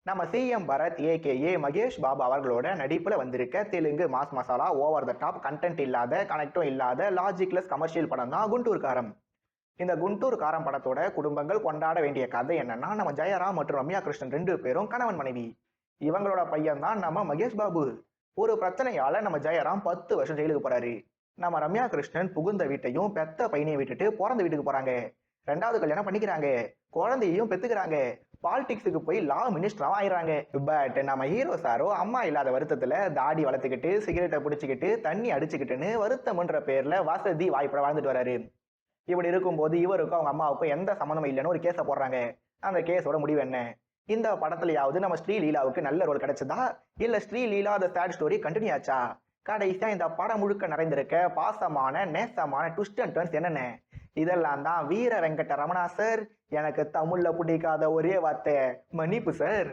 நம்ம CM Bharat AKA Mahesh Babu அவர்களோட நடிப்புல வந்திருக்க Telugu mass masala over the top content இல்லாத கனெக்டும் இல்லாத லாஜிக்லெஸ் கமர்ஷியல் படம் தான் குண்டூர் காரம். இந்த குண்டூர் காரம் படத்தோட குடும்பங்கள் கொண்டாட வேண்டிய கதை என்னன்னா, நம்ம ஜெயராம் மற்றும் ரம்யா கிருஷ்ணன் 2 பேரும் கணவன் மனைவி. இவங்களோட பையன் தான் நம்ம மகேஷ் பாபு. ஒரு பிரச்சனையால நம்ம ஜெயராம் 10 வருஷம் ஜெயிலுக்கு போறாரு. நம்ம ரம்யா கிருஷ்ணன் புகுந்த வீட்டையும் பெத்த பையனையும் விட்டுட்டு பிறந்த வீட்டுக்கு போறாங்க. 2வது கல்யாணம் பண்ணிக்கிறாங்க, குழந்தையையும் பெத்துக்கிறாங்க, பாலிடிக்ஸுக்கு போய் லா மினிஸ்டராகவும் ஆயிடுறாங்க. பட் நம்ம ஹீரோ சாரோ அம்மா இல்லாத வருத்தத்துல தாடி வளர்த்துக்கிட்டு சிகரெட்டை பிடிச்சிக்கிட்டு தண்ணி அடிச்சுக்கிட்டுன்னு வருத்தம்ன்ற பேர்ல வசதி வாய்ப்பட வாழ்ந்துட்டு வராரு. இப்படி இருக்கும்போது இவருக்கும் அவங்க அம்மாவுக்கும் எந்த சம்மந்தமும் இல்லைன்னு ஒரு கேஸை போடுறாங்க. அந்த கேஸோட முடிவு என்ன? இந்த படத்துலயாவது நம்ம ஸ்ரீலீலாவுக்கு நல்ல ரோல் கிடைச்சதா, இல்ல ஸ்ரீலீலா த சேட் ஸ்டோரி கண்டினியூ ஆச்சா? கடைசியா இந்த படம் முழுக்க நிறைந்திருக்க பாசமான நேசமான ட்விஸ்ட் அண்ட் டர்ன்ஸ் என்னென்ன? இதெல்லாம் தான் வீர வெங்கட ரமணா சார். எனக்கு தமிழ்ல பிடிக்காத ஒரே வார்த்தை மன்னிப்பு சார்.